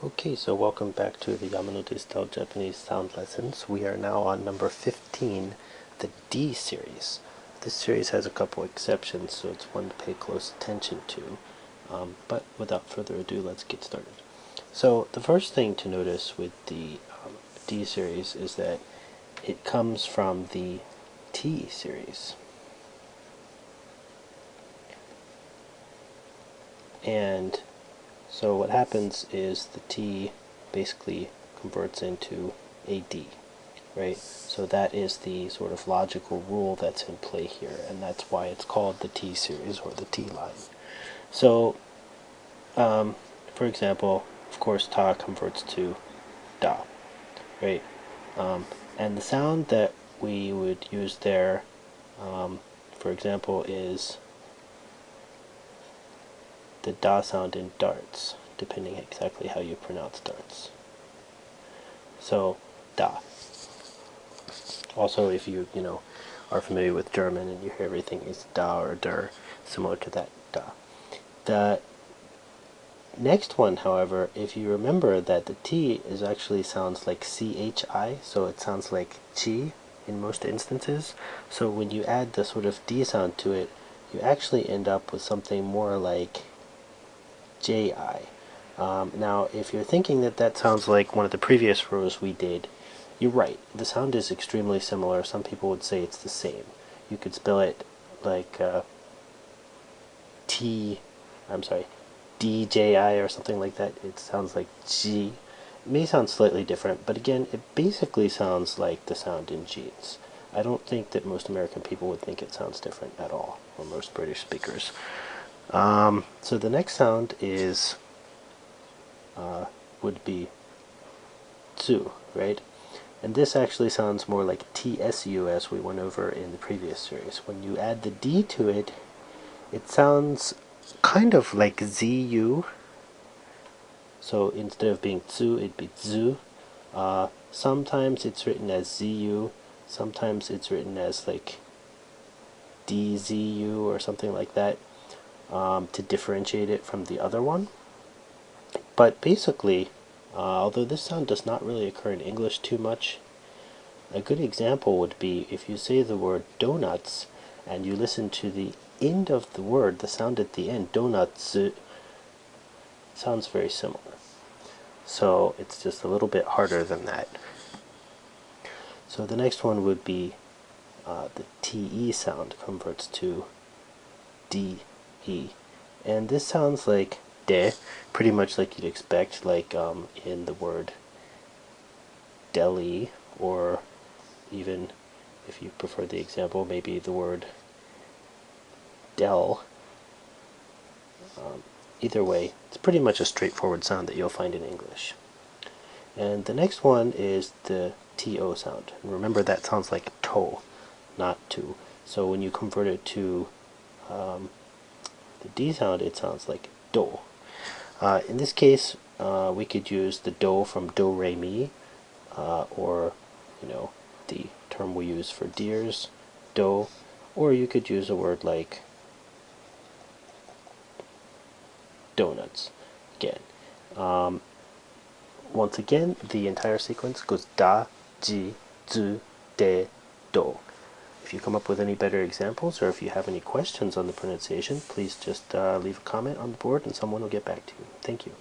Okay, so welcome back to the Yamanote Style Japanese Sound Lessons. We are now on number 15, the D series. This series has a couple exceptions, so it's one to pay close attention to. But without further ado, let's get started. So the first thing to notice with the D series is that it comes from the T series. And so what happens is the T basically converts into a D, right? So that is the sort of logical rule that's in play here, and that's why it's called the T series or the T line. So, for example, of course, ta converts to da, right? And the sound that we would use there, for example, is the da sound in darts, depending exactly how you pronounce darts. So, da. Also, if you are familiar with German and you hear everything is da or der, similar to that da. The next one, however, if you remember that the T is actually sounds like CHI, so it sounds like chi in most instances. So when you add the sort of D sound to it, you actually end up with something more like JI. Now, if you're thinking that that sounds like one of the previous rows we did, you're right. The sound is extremely similar. Some people would say it's the same. You could spell it like DJI or something like that. It sounds like G. It may sound slightly different, but again, it basically sounds like the sound in jeans. I don't think that most American people would think it sounds different at all, or most British speakers. So the next sound is would be tsu, right? And this actually sounds more like TSU as we went over in the previous series. When you add the D to it, it sounds kind of like ZU. So instead of being tsu, it'd be zu. Sometimes it's written as ZU. Sometimes it's written as like DZU or something like that to differentiate it from the other one. But basically, although this sound does not really occur in English too much, a good example would be if you say the word donuts and you listen to the end of the word, the sound at the end, donuts, sounds very similar. So it's just a little bit harder than that. So the next one would be the TE sound converts to DE. And this sounds like de, pretty much like you'd expect, like in the word deli, or even if you prefer the example, maybe the word del. Either way, it's pretty much a straightforward sound that you'll find in English. And the next one is the TO sound. And remember, that sounds like to, not to. So when you convert it to the D sound, it sounds like do. In this case, we could use the do from do re mi, or the term we use for deers, do, or you could use a word like donuts. Again, once again, the entire sequence goes da, ji, zu, de, do. If you come up with any better examples, or if you have any questions on the pronunciation, please just leave a comment on the board and someone will get back to you. Thank you.